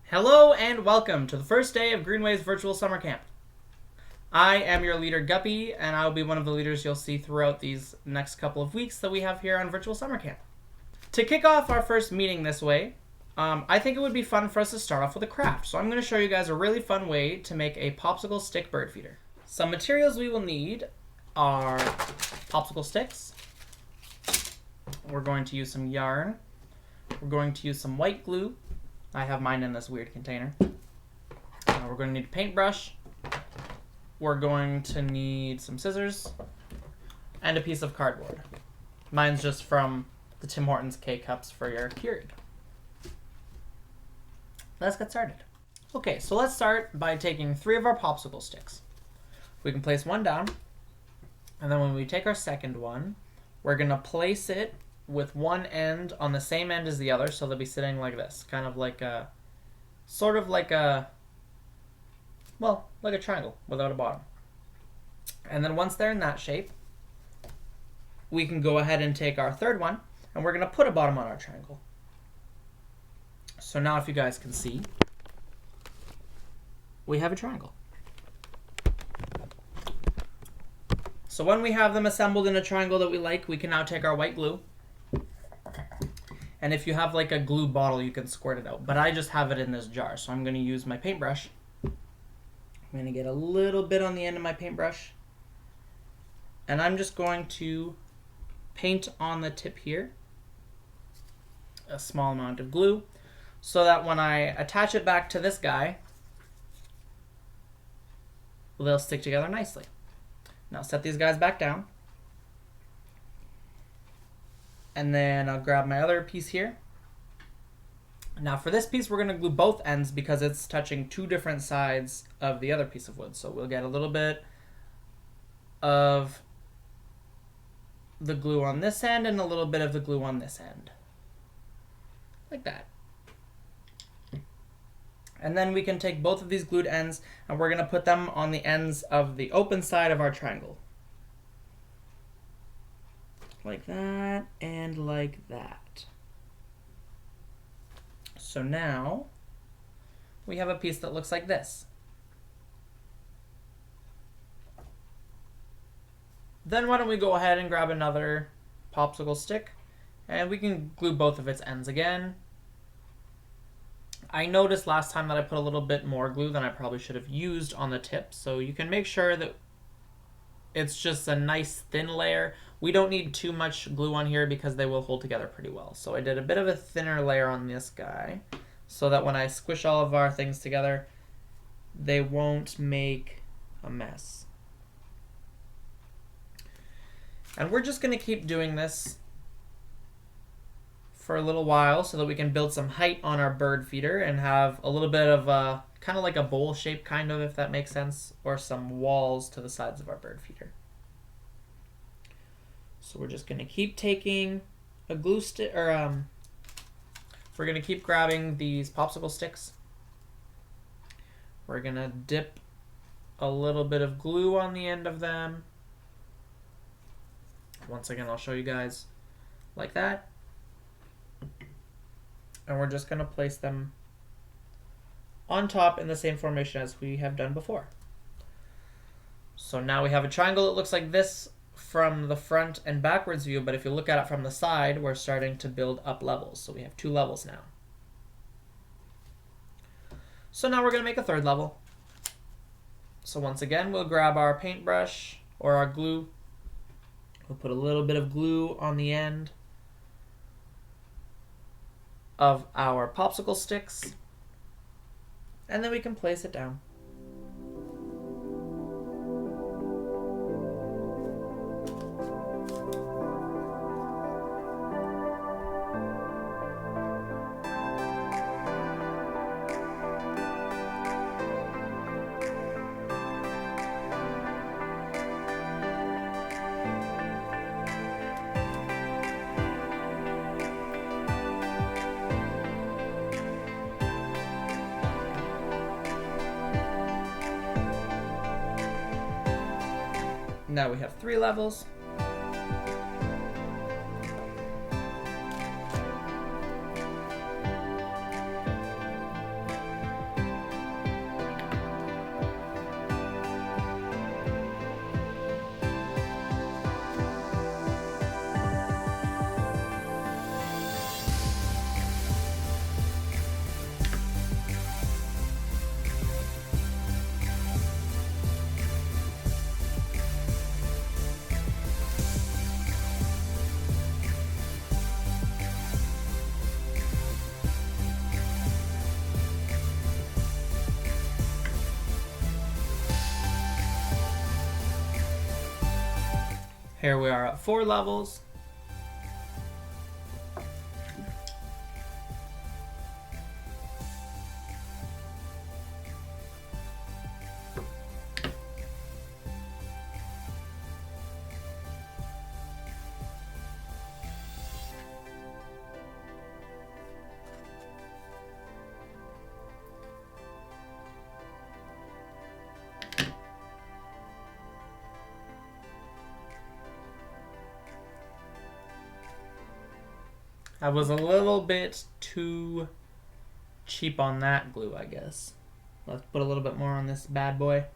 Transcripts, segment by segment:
Hello and welcome to the first day of Greenway's virtual summer camp. I am your leader Guppy, and I will be one of the leaders you'll see throughout these next couple of weeks that we have here on virtual summer camp. To kick off our first meeting this way, I think it would be fun for us to start off with a craft. So I'm going to show you guys a really fun way to make a popsicle stick bird feeder. Some materials we will need are popsicle sticks. We're going to use some yarn. We're going to use some white glue. I have mine in this weird container. We're going to need a paintbrush. We're going to need some scissors and a piece of cardboard. Mine's just from the Tim Hortons K-Cups for your Keurig. Let's get started. Okay, so let's start by taking 3 of our popsicle sticks. We can place one down, and then when we take our second one, we're going to place it with one end on the same end as the other, so they'll be sitting like this, kind of like a, sort of like a, well, like a triangle without a bottom. And then once they're in that shape, we can go ahead and take our third one, and we're going to put a bottom on our triangle. So now if you guys can see, we have a triangle. So when we have them assembled in a triangle that we like, we can now take our white glue. And if you have like a glue bottle, you can squirt it out. But I just have it in this jar, so I'm going to use my paintbrush. I'm going to get a little bit on the end of my paintbrush. And I'm just going to paint on the tip here a small amount of glue so that when I attach it back to this guy, they'll stick together nicely. Now set these guys back down. And then I'll grab my other piece here. Now for this piece, we're going to glue both ends because it's touching 2 different sides of the other piece of wood. So we'll get a little bit of the glue on this end and a little bit of the glue on this end. Like that. And then we can take both of these glued ends and we're going to put them on the ends of the open side of our triangle. Like that, and like that. So now, we have a piece that looks like this. Then why don't we go ahead and grab another popsicle stick, and we can glue both of its ends again. I noticed last time that I put a little bit more glue than I probably should have used on the tip, so you can make sure that it's just a nice thin layer. We don't need too much glue on here because they will hold together pretty well. So I did a bit of a thinner layer on this guy so that when I squish all of our things together, they won't make a mess. And we're just going to keep doing this for a little while so that we can build some height on our bird feeder and have a little bit of a, kind of like a bowl shape, kind of, if that makes sense, or some walls to the sides of our bird feeder. So we're just going to keep taking a glue stick, or we're going to keep grabbing these popsicle sticks. We're going to dip a little bit of glue on the end of them. Once again, I'll show you guys like that. And we're just going to place them on top in the same formation as we have done before. So now we have a triangle that looks like this from the front and backwards view, but if you look at it from the side, we're starting to build up levels. So we have 2 levels now. So now we're going to make a 3rd level. So once again, we'll grab our paintbrush or our glue. We'll put a little bit of glue on the end of our popsicle sticks, and then we can place it down. Now we have 3 levels. Here we are at 4 levels. I was a little bit too cheap on that glue, I guess. Let's put a little bit more on this bad boy.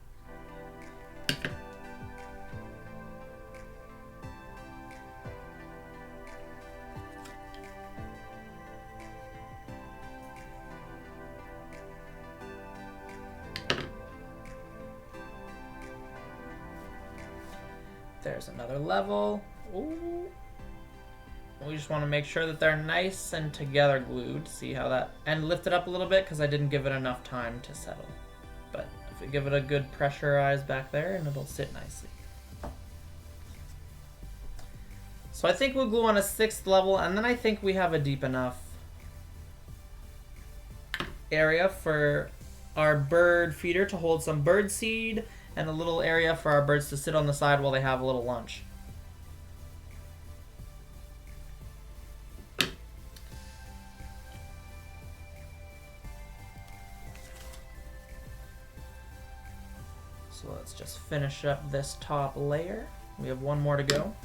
There's another level. Ooh. We just want to make sure that they're nice and together glued. See how that... And lift it up a little bit because I didn't give it enough time to settle. But if we give it a good pressurize back there, and it'll sit nicely. So I think we'll glue on a 6th level, and then I think we have a deep enough area for our bird feeder to hold some bird seed, and a little area for our birds to sit on the side while they have a little lunch. So let's just finish up this top layer. We have one more to go.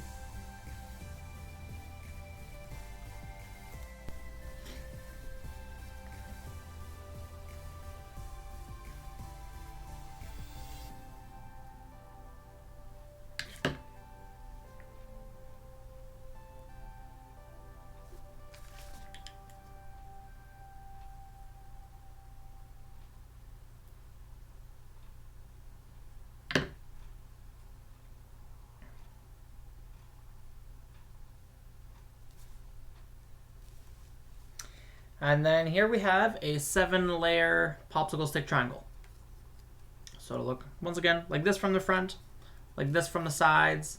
And then here we have a 7-layer popsicle stick triangle. So it'll look, once again, like this from the front, like this from the sides.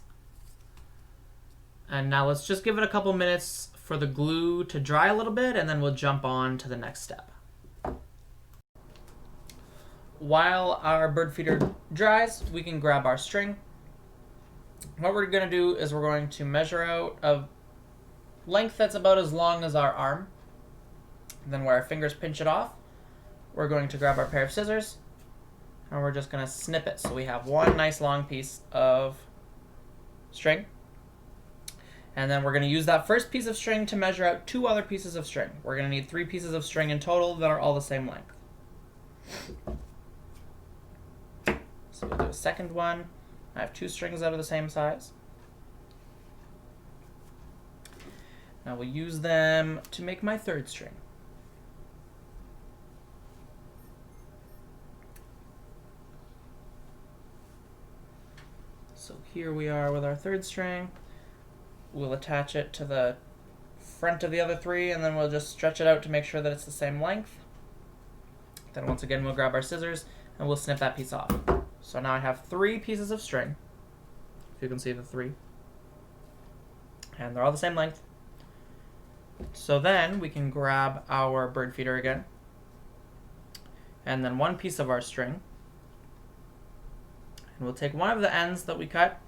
And now let's just give it a couple minutes for the glue to dry a little bit, and then we'll jump on to the next step. While our bird feeder dries, we can grab our string. What we're going to do is we're going to measure out a length that's about as long as our arm. Then where our fingers pinch it off, we're going to grab our pair of scissors, and we're just going to snip it. So we have one nice long piece of string. And then we're going to use that first piece of string to measure out 2 other pieces of string. We're going to need 3 pieces of string in total that are all the same length. So we'll do a second one. I have 2 strings that are the same size. Now we'll use them to make my 3rd string. So here we are with our 3rd string. We'll attach it to the front of the other 3, and then we'll just stretch it out to make sure that it's the same length. Then once again, we'll grab our scissors and we'll snip that piece off. So now I have 3 pieces of string, if you can see the 3. And they're all the same length. So then we can grab our bird feeder again, and then 1 piece of our string. And we'll take one of the ends that we cut,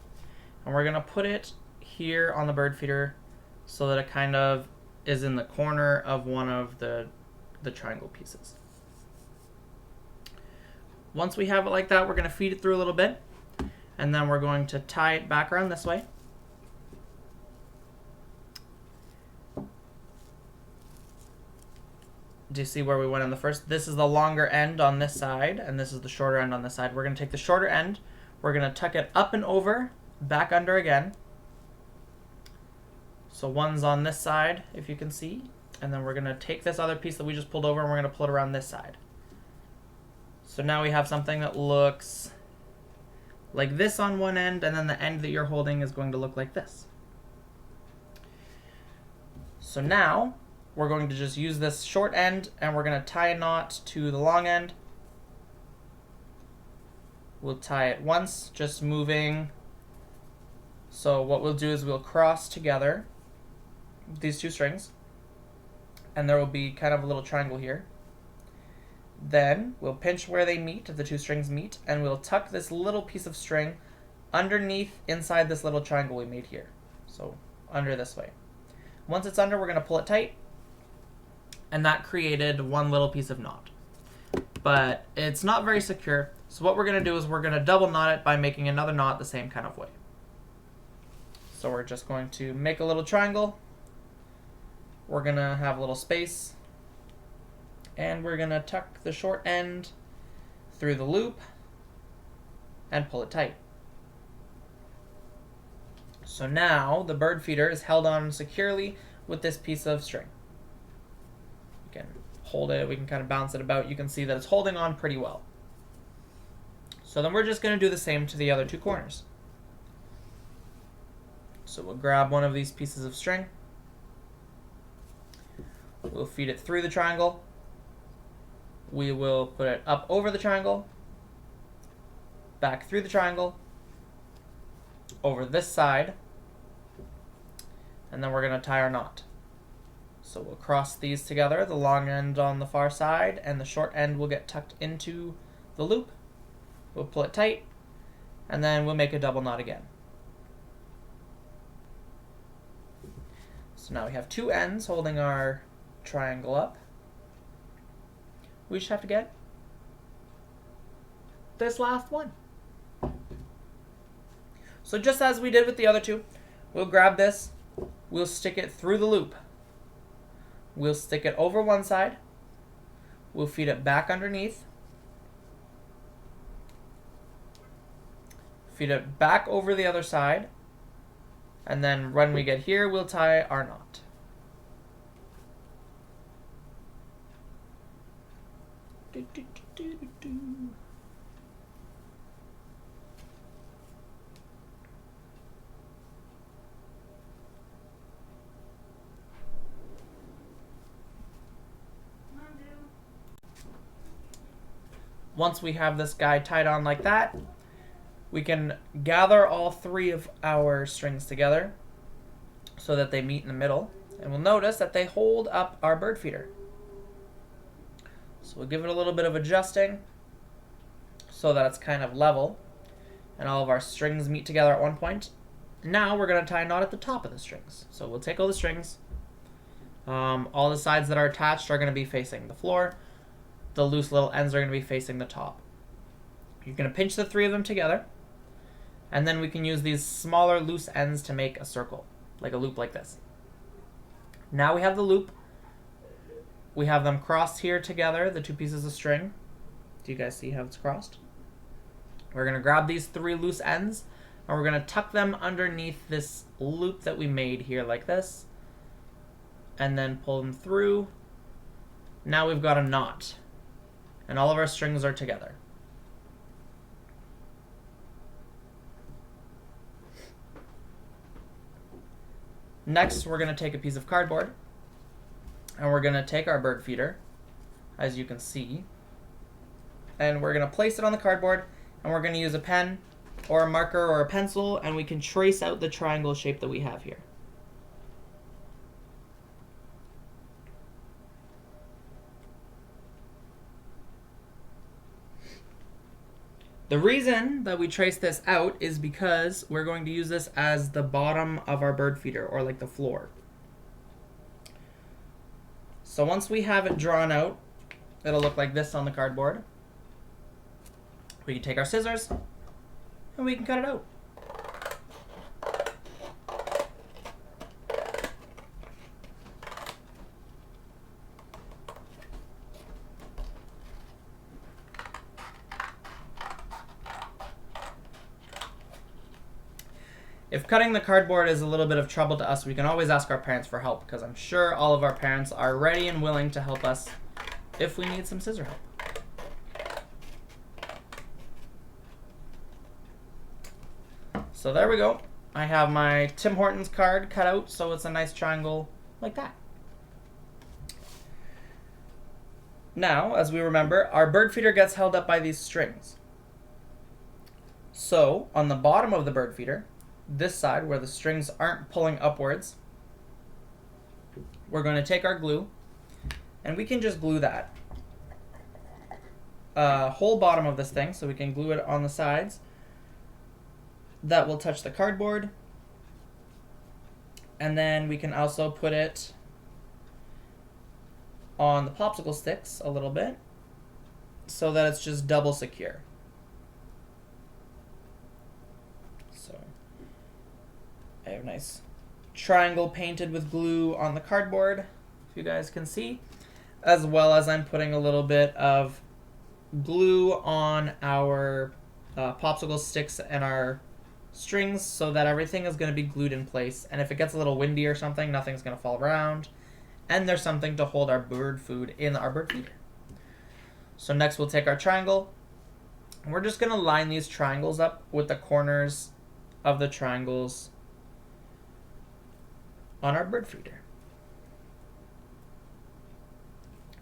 and we're going to put it here on the bird feeder so that it kind of is in the corner of one of the triangle pieces. Once we have it like that, we're going to feed it through a little bit, and then we're going to tie it back around this way. Do you see where we went on the first? This is the longer end on this side, and this is the shorter end on this side. We're going to take the shorter end, we're going to tuck it up and over, back under again. So one's on this side, if you can see, and then we're going to take this other piece that we just pulled over, and we're going to pull it around this side. So now we have something that looks like this on one end, and then the end that you're holding is going to look like this. So now we're going to just use this short end, and we're going to tie a knot to the long end. We'll tie it once, just moving So what we'll do is we'll cross together these two strings, and there will be kind of a little triangle here. Then we'll pinch where they meet, the two strings meet, and we'll tuck this little piece of string underneath inside this little triangle we made here. So under this way. Once it's under, we're going to pull it tight, and that created one little piece of knot. But it's not very secure, so what we're going to do is we're going to double knot it by making another knot the same kind of way. So we're just going to make a little triangle. We're going to have a little space, and we're going to tuck the short end through the loop and pull it tight. So now the bird feeder is held on securely with this piece of string. You can hold it, we can kind of bounce it about. You can see that it's holding on pretty well. So then we're just going to do the same to the other two corners. So we'll grab one of these pieces of string. We'll feed it through the triangle. We will put it up over the triangle, back through the triangle, over this side, and then we're going to tie our knot. So we'll cross these together, the long end on the far side, and the short end will get tucked into the loop. We'll pull it tight, and then we'll make a double knot again. So now we have two ends holding our triangle up. We just have to get this last one. So just as we did with the other two, we'll grab this, we'll stick it through the loop. We'll stick it over one side, we'll feed it back underneath, feed it back over the other side, and then when we get here, we'll tie our knot. Once we have this guy tied on like that, we can gather all three of our strings together so that they meet in the middle. And we'll notice that they hold up our bird feeder. So we'll give it a little bit of adjusting so that it's kind of level and all of our strings meet together at one point. Now we're going to tie a knot at the top of the strings. So we'll take all the strings. All the sides that are attached are going to be facing the floor. The loose little ends are going to be facing the top. You're going to pinch the three of them together, and then we can use these smaller loose ends to make a circle, like a loop like this. Now we have the loop. We have them crossed here together, the two pieces of string. Do you guys see how it's crossed? We're going to grab these three loose ends, and we're going to tuck them underneath this loop that we made here like this, and then pull them through. Now we've got a knot, and all of our strings are together. Next, we're going to take a piece of cardboard, and we're going to take our bird feeder, as you can see, and we're going to place it on the cardboard, and we're going to use a pen or a marker or a pencil, and we can trace out the triangle shape that we have here. The reason that we trace this out is because we're going to use this as the bottom of our bird feeder, or like the floor. So once we have it drawn out, it'll look like this on the cardboard. We can take our scissors and we can cut it out. If cutting the cardboard is a little bit of trouble to us, we can always ask our parents for help, because I'm sure all of our parents are ready and willing to help us if we need some scissor help. So there we go. I have my Tim Hortons card cut out, so it's a nice triangle like that. Now, as we remember, our bird feeder gets held up by these strings. So, on the bottom of the bird feeder, this side where the strings aren't pulling upwards, we're going to take our glue, and we can just glue that whole bottom of this thing, so we can glue it on the sides. That will touch the cardboard, and then we can also put it on the popsicle sticks a little bit so that it's just double secure. So I have a nice triangle painted with glue on the cardboard, if you guys can see, as well as I'm putting a little bit of glue on our popsicle sticks and our strings so that everything is going to be glued in place, and if it gets a little windy or something, nothing's going to fall around, and there's something to hold our bird food in our bird feeder. So next we'll take our triangle, and we're just going to line these triangles up with the corners of the triangles on our bird feeder.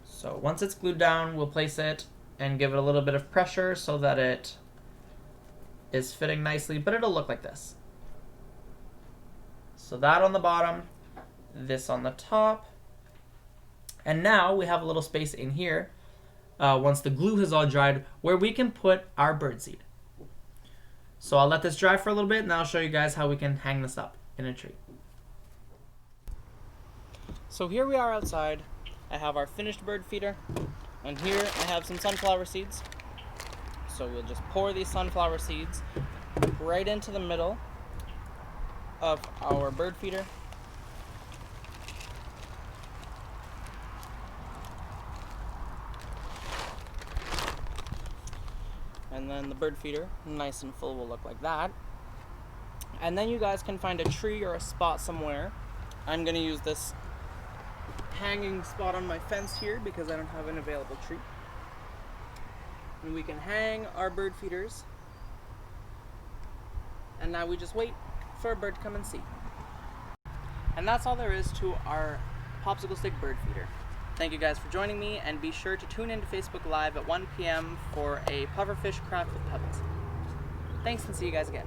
So once it's glued down, we'll place it and give it a little bit of pressure so that it is fitting nicely, but it'll look like this. So that on the bottom, this on the top, and now we have a little space in here, once the glue has all dried, where we can put our birdseed. So I'll let this dry for a little bit, and I'll show you guys how we can hang this up in a tree. So here we are outside. I have our finished bird feeder, and here I have some sunflower seeds. So we'll just pour these sunflower seeds right into the middle of our bird feeder. And then the bird feeder, nice and full, will look like that. And then you guys can find a tree or a spot somewhere. I'm going to use this hanging spot on my fence here because I don't have an available tree. And we can hang our bird feeders. And now we just wait for a bird to come and see. And that's all there is to our popsicle stick bird feeder. Thank you guys for joining me, and be sure to tune in to Facebook Live at 1 p.m. for a pufferfish craft with pebbles. Thanks, and see you guys again.